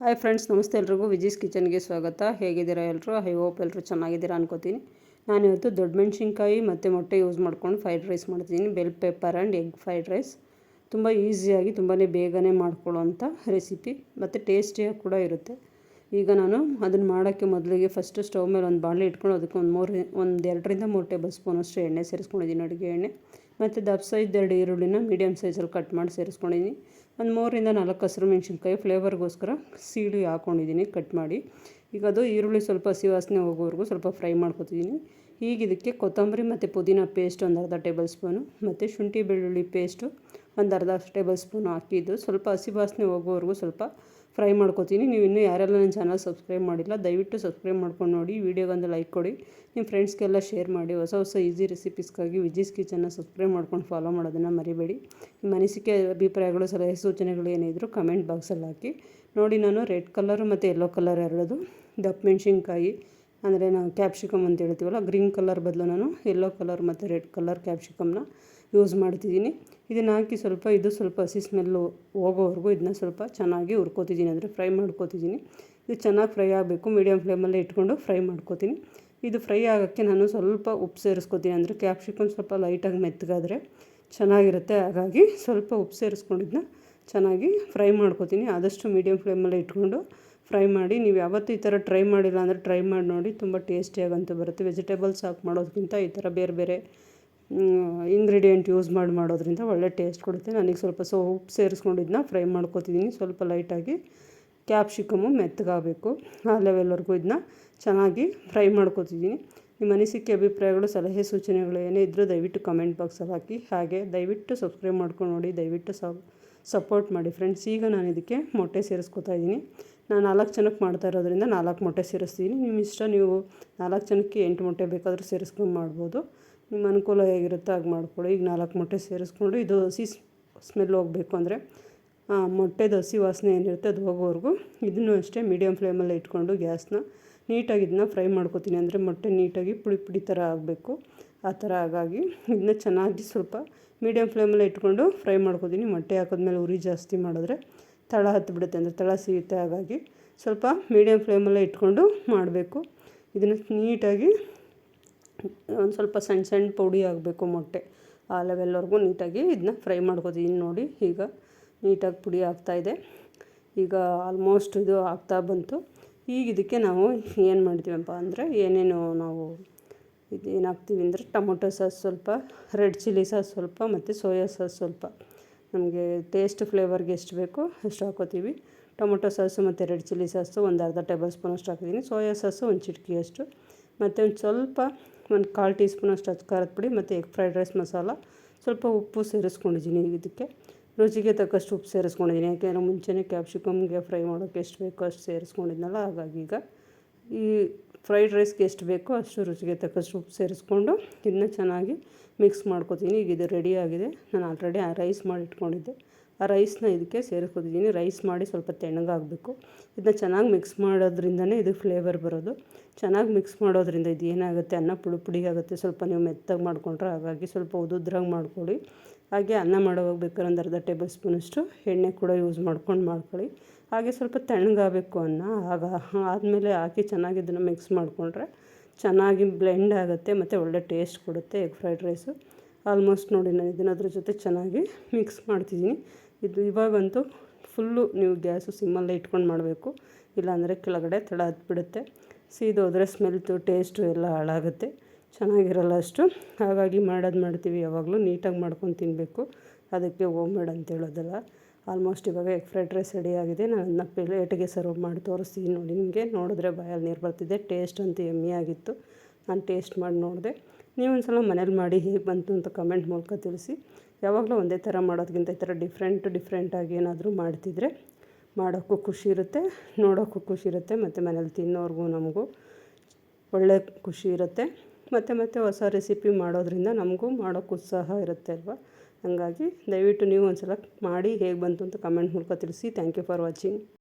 Hi friends, ನಮಸ್ತೆ ಎಲ್ರಿಗೂ. ವಿಜೀಸ್ ಕಿಚನ್ಗೆ ಸ್ವಾಗತ. ಹೇಗಿದ್ದೀರಾ ಎಲ್ಲರೂ? ಐ ಹೋಪ್ ಎಲ್ಲರೂ ಚೆನ್ನಾಗಿದ್ದೀರಾ ಅನ್ಕೋತೀನಿ. ನಾನಿವತ್ತು ದೊಡ್ಡ ಮೆಣಸಿನ್ಕಾಯಿ ಮತ್ತು ಮೊಟ್ಟೆ ಯೂಸ್ ಮಾಡ್ಕೊಂಡು ಫ್ರೈಡ್ ರೈಸ್ ಮಾಡ್ತಿದ್ದೀನಿ. Bell pepper and egg fried rice. ತುಂಬ ಈಸಿಯಾಗಿ ತುಂಬಾ ಬೇಗನೆ ಮಾಡ್ಕೊಳ್ಳೋವಂಥ ರೆಸಿಪಿ ಮತ್ತು ಟೇಸ್ಟಿಯಾಗಿ ಕೂಡ ಇರುತ್ತೆ. ಈಗ ನಾನು ಅದನ್ನು ಮಾಡೋಕ್ಕೆ ಮೊದಲಿಗೆ ಫಸ್ಟು ಸ್ಟವ್ ಮೇಲೆ ಒಂದು ಬಾಣಲೆ ಇಟ್ಕೊಂಡು ಅದಕ್ಕೆ ಒಂದು 2ರಿಂದ 3 ಟೇಬಲ್ ಸ್ಪೂನಷ್ಟು ಎಣ್ಣೆ ಸೇರಿಸ್ಕೊಂಡಿದ್ದೀನಿ, ಅಡುಗೆ ಎಣ್ಣೆ. ಮತ್ತು ದಪ್ಪ ಸೈಜ್ 2 ಈರುಳ್ಳಿನ ಮೀಡಿಯಮ್ ಸೈಜಲ್ಲಿ ಕಟ್ ಮಾಡಿ ಸೇರಿಸ್ಕೊಂಡಿದ್ದೀನಿ. ಒಂದು 3ರಿಂದ 4 ಹಸಿರು ಮೆಣಸಿನ್ಕಾಯಿ ಫ್ಲೇವರ್ಗೋಸ್ಕರ ಸೀಡಿ ಹಾಕ್ಕೊಂಡಿದ್ದೀನಿ ಕಟ್ ಮಾಡಿ. ಈಗ ಅದು ಈರುಳ್ಳಿ ಸ್ವಲ್ಪ ಹಸಿ ವಾಸನೆ ಹೋಗೋವರೆಗೂ ಸ್ವಲ್ಪ ಫ್ರೈ ಮಾಡ್ಕೊತಿದ್ದೀನಿ. ಈಗ ಇದಕ್ಕೆ ಕೊತ್ತಂಬರಿ ಮತ್ತು ಪುದೀನ ಪೇಸ್ಟ್ ಒಂದು ಅರ್ಧ ಟೇಬಲ್ ಸ್ಪೂನು ಮತ್ತು ಶುಂಠಿ ಬೆಳ್ಳುಳ್ಳಿ ಪೇಸ್ಟು ಒಂದು ಅರ್ಧ ಟೇಬಲ್ ಸ್ಪೂನು ಹಾಕಿದ್ದು ಸ್ವಲ್ಪ ಹಸಿ ವಾಸನೆ ಹೋಗೋವರೆಗೂ ಸ್ವಲ್ಪ ಫ್ರೈ ಮಾಡ್ಕೊತೀನಿ. ನೀವು ಇನ್ನೂ ಯಾರೆಲ್ಲ ನನ್ನ ಚಾನಲ್ ಸಬ್ಸ್ಕ್ರೈಬ್ ಮಾಡಿಲ್ಲ, ದಯವಿಟ್ಟು ಸಬ್ಸ್ಕ್ರೈಬ್ ಮಾಡ್ಕೊಂಡು ನೋಡಿ. ವೀಡಿಯೋಗೊಂದು ಲೈಕ್ ಕೊಡಿ, ನಿಮ್ಮ ಫ್ರೆಂಡ್ಸ್ಗೆಲ್ಲ ಶೇರ್ ಮಾಡಿ. ಹೊಸ ಈಸಿ ರೆಸಿಪೀಸ್ಗಾಗಿ ವಿಜೀಸ್ ಕಿಚನ್ನ ಸಬ್ಸ್ಕ್ರೈಬ್ ಮಾಡ್ಕೊಂಡು ಫಾಲೋ ಮಾಡೋದನ್ನು ಮರಿಬೇಡಿ. ನಿಮ್ಮ ಅನಿಸಿಕೆ, ಅಭಿಪ್ರಾಯಗಳು, ಸಲಹೆ ಸೂಚನೆಗಳು ಏನಿದ್ರು ಕಮೆಂಟ್ ಬಾಕ್ಸಲ್ಲಿ ಹಾಕಿ. ನೋಡಿ, ನಾನು ರೆಡ್ ಕಲರು ಮತ್ತು ಯೆಲ್ಲೋ ಕಲರ್ ಎರಡದು ದಪ್ಪ ಮೆಣಸಿನ್ಕಾಯಿ, ಅಂದರೆ ನಾವು ಕ್ಯಾಪ್ಸಿಕಮ್ ಅಂತ ಹೇಳ್ತೀವಲ್ಲ, ಗ್ರೀನ್ ಕಲರ್ ಬದಲು ನಾನು ಯೆಲ್ಲೋ ಕಲರ್ ಮತ್ತು ರೆಡ್ ಕಲರ್ ಕ್ಯಾಪ್ಸಿಕಮ್ನ ಯೂಸ್ ಮಾಡ್ತಿದ್ದೀನಿ. ಇದನ್ನು ಹಾಕಿ ಸ್ವಲ್ಪ ಹಸಿ ಸ್ಮೆಲ್ಲು ಹೋಗೋವರೆಗೂ ಇದನ್ನ ಸ್ವಲ್ಪ ಚೆನ್ನಾಗಿ ಹುರ್ಕೋತಿದ್ದೀನಿ, ಅಂದರೆ ಫ್ರೈ ಮಾಡ್ಕೋತಿದ್ದೀನಿ. ಇದು ಚೆನ್ನಾಗಿ ಫ್ರೈ ಆಗಬೇಕು. ಮೀಡಿಯಮ್ ಫ್ಲೇಮಲ್ಲೇ ಇಟ್ಕೊಂಡು ಫ್ರೈ ಮಾಡ್ಕೋತೀನಿ. ಇದು ಫ್ರೈ ಆಗೋಕ್ಕೆ ನಾನು ಸ್ವಲ್ಪ ಉಪ್ಪು ಸೇರಿಸ್ಕೋತೀನಿ, ಅಂದರೆ ಕ್ಯಾಪ್ಸಿಕಮ್ ಸ್ವಲ್ಪ ಲೈಟಾಗಿ ಮೆತ್ತಗಾದರೆ ಚೆನ್ನಾಗಿರುತ್ತೆ. ಹಾಗಾಗಿ ಸ್ವಲ್ಪ ಉಪ್ಪು ಸೇರಿಸ್ಕೊಂಡಿದ್ದನ್ನ ಚೆನ್ನಾಗಿ ಫ್ರೈ ಮಾಡ್ಕೋತೀನಿ. ಆದಷ್ಟು ಮೀಡಿಯಮ್ ಫ್ಲೇಮಲ್ಲೇ ಇಟ್ಕೊಂಡು ಫ್ರೈ ಮಾಡಿ. ನೀವು ಯಾವತ್ತೂ ಈ ಥರ ಟ್ರೈ ಮಾಡಿಲ್ಲ ಅಂದರೆ ಟ್ರೈ ಮಾಡಿ ನೋಡಿ, ತುಂಬ ಟೇಸ್ಟಿಯಾಗಂತೂ ಬರುತ್ತೆ. ವೆಜಿಟೇಬಲ್ಸ್ ಹಾಕಿ ಮಾಡೋದಕ್ಕಿಂತ ಈ ಥರ ಬೇರೆ ಬೇರೆ ಇಂಗ್ರೀಡಿಯೆಂಟ್ ಯೂಸ್ ಮಾಡೋದ್ರಿಂದ ಒಳ್ಳೆ ಟೇಸ್ಟ್ ಕೊಡುತ್ತೆ. ನನಗೆ ಸ್ವಲ್ಪ ಉಪ್ಪು ಸೇರಿಸ್ಕೊಂಡಿದ್ದನ್ನ ಫ್ರೈ ಮಾಡ್ಕೋತಿದ್ದೀನಿ. ಸ್ವಲ್ಪ ಲೈಟಾಗಿ ಕ್ಯಾಪ್ಸಿಕಮ್ಮು ಮೆತ್ತಗಾಗಬೇಕು, ಆ ಲೆವೆಲ್ವರೆಗೂ ಇದನ್ನ ಚೆನ್ನಾಗಿ ಫ್ರೈ ಮಾಡ್ಕೋತಿದ್ದೀನಿ. ನಿಮ್ಮ ಅನಿಸಿಕೆ, ಅಭಿಪ್ರಾಯಗಳು, ಸಲಹೆ ಸೂಚನೆಗಳು ಏನೇ ಇದ್ದರೂ ದಯವಿಟ್ಟು ಕಮೆಂಟ್ ಬಾಕ್ಸಲ್ಲಿ ಹಾಕಿ. ಹಾಗೆ ದಯವಿಟ್ಟು ಸಬ್ಸ್ಕ್ರೈಬ್ ಮಾಡ್ಕೊಂಡು ನೋಡಿ, ದಯವಿಟ್ಟು ಸಪೋರ್ಟ್ ಮಾಡಿ ಫ್ರೆಂಡ್ಸ್. ಈಗ ನಾನು ಇದಕ್ಕೆ ಮೊಟ್ಟೆ ಸೇರಿಸ್ಕೊತಾ ಇದ್ದೀನಿ. ನಾನು 4 ಜನಕ್ಕೆ ಮಾಡ್ತಾ ಇರೋದ್ರಿಂದ 4 ಮೊಟ್ಟೆ ಸೇರಿಸ್ತೀನಿ. ನಿಮ್ಮ ಇಷ್ಟ, ನೀವು 4 ಜನಕ್ಕೆ 8 ಮೊಟ್ಟೆ ಬೇಕಾದರೂ ಸೇರಿಸ್ಕೊಂಡು ಮಾಡ್ಬೋದು. ನಿಮ್ಮ ಅನುಕೂಲ ಹೇಗಿರುತ್ತೋ ಹಾಗೆ ಮಾಡ್ಕೊಳ್ಳಿ. ಈಗ 4 ಮೊಟ್ಟೆ ಸೇರಿಸ್ಕೊಂಡು ಇದು ಹಸಿ ಸ್ಮೆಲ್ ಹೋಗಬೇಕು, ಅಂದರೆ ಮೊಟ್ಟೆದು ಹಸಿ ವಾಸನೆ ಏನಿರುತ್ತೆ ಅದು ಹೋಗೋವರೆಗೂ ಇದನ್ನು ಅಷ್ಟೇ ಮೀಡಿಯಮ್ ಫ್ಲೇಮಲ್ಲೇ ಇಟ್ಕೊಂಡು ಗ್ಯಾಸ್ನ ನೀಟಾಗಿ ಇದನ್ನ ಫ್ರೈ ಮಾಡ್ಕೊತೀನಿ. ಅಂದರೆ ಮೊಟ್ಟೆ ನೀಟಾಗಿ ಪುಡಿ ಥರ ಆಗಬೇಕು, ಆ ಥರ. ಹಾಗಾಗಿ ಇದನ್ನ ಚೆನ್ನಾಗಿ ಸ್ವಲ್ಪ ಮೀಡಿಯಮ್ ಫ್ಲೇಮಲ್ಲೇ ಇಟ್ಕೊಂಡು ಫ್ರೈ ಮಾಡ್ಕೊತೀನಿ. ಮೊಟ್ಟೆ ಹಾಕಿದ್ಮೇಲೆ ಉರಿ ಜಾಸ್ತಿ ಮಾಡಿದ್ರೆ ತಳ ಹತ್ತಿಬಿಡುತ್ತೆ, ಅಂದರೆ ತಳ ಸಿಗುತ್ತೆ. ಹಾಗಾಗಿ ಸ್ವಲ್ಪ ಮೀಡಿಯಮ್ ಫ್ಲೇಮಲ್ಲೇ ಇಟ್ಕೊಂಡು ಮಾಡಬೇಕು. ಇದನ್ನು ನೀಟಾಗಿ ಒಂದು ಸ್ವಲ್ಪ ಸಣ್ಣ ಪುಡಿ ಆಗಬೇಕು ಮೊಟ್ಟೆ, ಆ ಲೆವೆಲ್ವರೆಗೂ ನೀಟಾಗಿ ಇದನ್ನ ಫ್ರೈ ಮಾಡ್ಕೊತೀನಿ. ನೋಡಿ, ಈಗ ನೀಟಾಗಿ ಪುಡಿ ಆಗ್ತಾಯಿದೆ. ಈಗ ಆಲ್ಮೋಸ್ಟ್ ಇದು ಆಗ್ತಾ ಬಂತು. ಈಗ ಇದಕ್ಕೆ ನಾವು ಏನು ಮಾಡ್ತೀವಪ್ಪ ಅಂದರೆ, ಏನೇನು ನಾವು ಇದೇನು ಹಾಕ್ತೀವಿ ಅಂದರೆ, ಟೊಮೊಟೊ ಸಾಸ್ ಸ್ವಲ್ಪ, ರೆಡ್ ಚಿಲ್ಲಿ ಸಾಸ್ ಸ್ವಲ್ಪ ಮತ್ತು ಸೋಯಾ ಸಾಸ್ ಸ್ವಲ್ಪ. ನಮಗೆ ಟೇಸ್ಟ್ ಫ್ಲೇವರ್ಗೆ ಎಷ್ಟು ಬೇಕೋ ಅಷ್ಟು ಹಾಕೋತೀವಿ. ಟೊಮೊಟೊ ಸಾಸು ಮತ್ತು ರೆಡ್ ಚಿಲ್ಲಿ ಸಾಸು ಒಂದು ಅರ್ಧ ಟೇಬಲ್ ಸ್ಪೂನಷ್ಟು ಹಾಕಿದ್ದೀನಿ. ಸೋಯಾ ಸಾಸು ಒಂದು ಚಿಟಿಕೆಯಷ್ಟು, ಮತ್ತು ಒಂದು ಸ್ವಲ್ಪ ಒಂದು 1/4 ಟೀ ಸ್ಪೂನಷ್ಟು ಖಾರದ ಪುಡಿ ಮತ್ತು ಎಗ್ ಫ್ರೈಡ್ ರೈಸ್ ಮಸಾಲ, ಸ್ವಲ್ಪ ಉಪ್ಪು ಸೇರಿಸ್ಕೊಂಡಿದ್ದೀನಿ. ಇದಕ್ಕೆ ರುಚಿಗೆ ತಕ್ಕಷ್ಟು ಉಪ್ಪು ಸೇರಿಸ್ಕೊಂಡಿದ್ದೀನಿ, ಯಾಕೆಂದರೆ ಮುಂಚೆನೇ ಕ್ಯಾಪ್ಸಿಕಮ್ಗೆ ಫ್ರೈ ಮಾಡೋಕ್ಕೆ ಎಷ್ಟು ಬೇಕೋ ಅಷ್ಟು ಸೇರಿಸ್ಕೊಂಡಿದ್ನಲ್ಲ. ಹಾಗಾಗಿ ಈಗ ಈ ಫ್ರೈಡ್ ರೈಸ್ಗೆ ಎಷ್ಟು ಬೇಕೋ ಅಷ್ಟು ರುಚಿಗೆ ತಕ್ಕಷ್ಟು ಉಪ್ಪು ಸೇರಿಸ್ಕೊಂಡು ಇದನ್ನ ಚೆನ್ನಾಗಿ ಮಿಕ್ಸ್ ಮಾಡ್ಕೊತೀನಿ. ಈಗ ಇದು ರೆಡಿ ಆಗಿದೆ. ನಾನು ಆಲ್ರೆಡಿ ರೈಸ್ ಮಾಡಿ ಇಟ್ಕೊಂಡಿದ್ದೆ, ಆ ರೈಸ್ನ ಇದಕ್ಕೆ ಸೇರಿಸ್ಕೊತಿದ್ದೀನಿ. ರೈಸ್ ಮಾಡಿ ಸ್ವಲ್ಪ ತಣ್ಣಗಾಗಬೇಕು. ಇದನ್ನ ಚೆನ್ನಾಗಿ ಮಿಕ್ಸ್ ಮಾಡೋದ್ರಿಂದನೇ ಇದು ಫ್ಲೇವರ್ ಬರೋದು. ಚೆನ್ನಾಗಿ ಮಿಕ್ಸ್ ಮಾಡೋದ್ರಿಂದ ಇದು ಏನಾಗುತ್ತೆ, ಅನ್ನ ಪುಡಿ ಆಗುತ್ತೆ. ಸ್ವಲ್ಪ ನೀವು ಮೆತ್ತಗೆ ಮಾಡ್ಕೊಂಡ್ರೆ, ಹಾಗಾಗಿ ಸ್ವಲ್ಪ ಉದುದ್ರಾಗಿ ಮಾಡ್ಕೊಳ್ಳಿ. ಹಾಗೆ ಅನ್ನ ಮಾಡೋವಾಗ ಬೇಕಾದ್ರೆ ಒಂದು ಅರ್ಧ ಟೇಬಲ್ ಸ್ಪೂನಷ್ಟು ಎಣ್ಣೆ ಕೂಡ ಯೂಸ್ ಮಾಡ್ಕೊಳ್ಳಿ. ಹಾಗೆ ಸ್ವಲ್ಪ ತಣ್ಣಗಾಗಬೇಕು ಅನ್ನ. ಆದಮೇಲೆ ಹಾಕಿ ಚೆನ್ನಾಗಿ ಇದನ್ನು ಮಿಕ್ಸ್ ಮಾಡಿಕೊಂಡ್ರೆ ಚೆನ್ನಾಗಿ ಬ್ಲೆಂಡ್ ಆಗುತ್ತೆ ಮತ್ತು ಒಳ್ಳೆ ಟೇಸ್ಟ್ ಕೊಡುತ್ತೆ ಎಗ್ ಫ್ರೈಡ್ ರೈಸು. ಆಲ್ಮೋಸ್ಟ್ ನೋಡಿ, ನಾನು ಇದನ್ನ ಅದ್ರ ಜೊತೆ ಚೆನ್ನಾಗಿ ಮಿಕ್ಸ್ ಮಾಡ್ತಿದ್ದೀನಿ. ಇದು ಇವಾಗಂತೂ ಫುಲ್ಲು ನೀವು ಗ್ಯಾಸು ಸಿಮ್ಮಲ್ಲೇ ಇಟ್ಕೊಂಡು ಮಾಡಬೇಕು, ಇಲ್ಲಾಂದರೆ ಕೆಳಗಡೆ ತಳ ಹತ್ಬಿಡುತ್ತೆ. ಸೀದೋದ್ರೆ ಸ್ಮೆಲ್ತು ಟೇಸ್ಟು ಎಲ್ಲ ಹಾಳಾಗುತ್ತೆ, ಚೆನ್ನಾಗಿರಲ್ಲ ಅಷ್ಟು. ಹಾಗಾಗಿ ಮಾಡ್ತೀವಿ ಯಾವಾಗಲೂ ನೀಟಾಗಿ ಮಾಡ್ಕೊಂಡು ತಿನ್ನಬೇಕು. ಅದಕ್ಕೆ ಹೋಮ್ ಮೇಡ್ ಅಂತ ಹೇಳೋದಲ್ಲ. ಆಲ್ಮೋಸ್ಟ್ ಇವಾಗ ಎಗ್ ಫ್ರೈಡ್ ರೈಸ್ ರೆಡಿ ಆಗಿದೆ. ನಾನು ಅದನ್ನ ಪ್ಲೇಟಿಗೆ ಸರ್ವ್ ಮಾಡಿ ತೋರಿಸ್ತೀನಿ ನೋಡಿ. ನಿಮಗೆ ನೋಡಿದ್ರೆ ಬಾಯಲ್ಲಿ ನೀರು ಬರ್ತಿದೆ. ಟೇಸ್ಟ್ ಅಂತೂ ಯಮ್ಮಿ ಆಗಿತ್ತು. ನಾನು ಟೇಸ್ಟ್ ಮಾಡಿ ನೋಡಿದೆ. ನೀವು ಒಂದು ಸಲ ಮನೇಲಿ ಮಾಡಿ ಹೇಗೆ ಬಂತು ಅಂತ ಕಮೆಂಟ್ ಮೂಲಕ ತಿಳಿಸಿ. ಯಾವಾಗಲೂ ಒಂದೇ ಥರ ಮಾಡೋದಕ್ಕಿಂತ ಈ ಥರ ಡಿಫ್ರೆಂಟಾಗಿ ಏನಾದರೂ ಮಾಡ್ತಿದ್ರೆ ಮಾಡೋಕ್ಕೂ ಖುಷಿ ಇರುತ್ತೆ, ನೋಡೋಕ್ಕೂ ಖುಷಿ ಇರುತ್ತೆ, ಮತ್ತು ಮನೇಲಿ ತಿನ್ನೋರ್ಗೂ ನಮಗೂ ಒಳ್ಳೆ ಖುಷಿ ಇರುತ್ತೆ. ಮತ್ತು ಹೊಸ ರೆಸಿಪಿ ಮಾಡೋದ್ರಿಂದ ನಮಗೂ ಮಾಡೋಕ್ಕೆ ಉತ್ಸಾಹ ಇರುತ್ತೆ ಅಲ್ವಾ. ಹಾಗಾಗಿ ದಯವಿಟ್ಟು ನೀವು ಒಂದು ಸಲ ಮಾಡಿ ಹೇಗೆ ಬಂತು ಅಂತ ಕಮೆಂಟ್ ಮೂಲಕ ತಿಳಿಸಿ. Thank you for watching.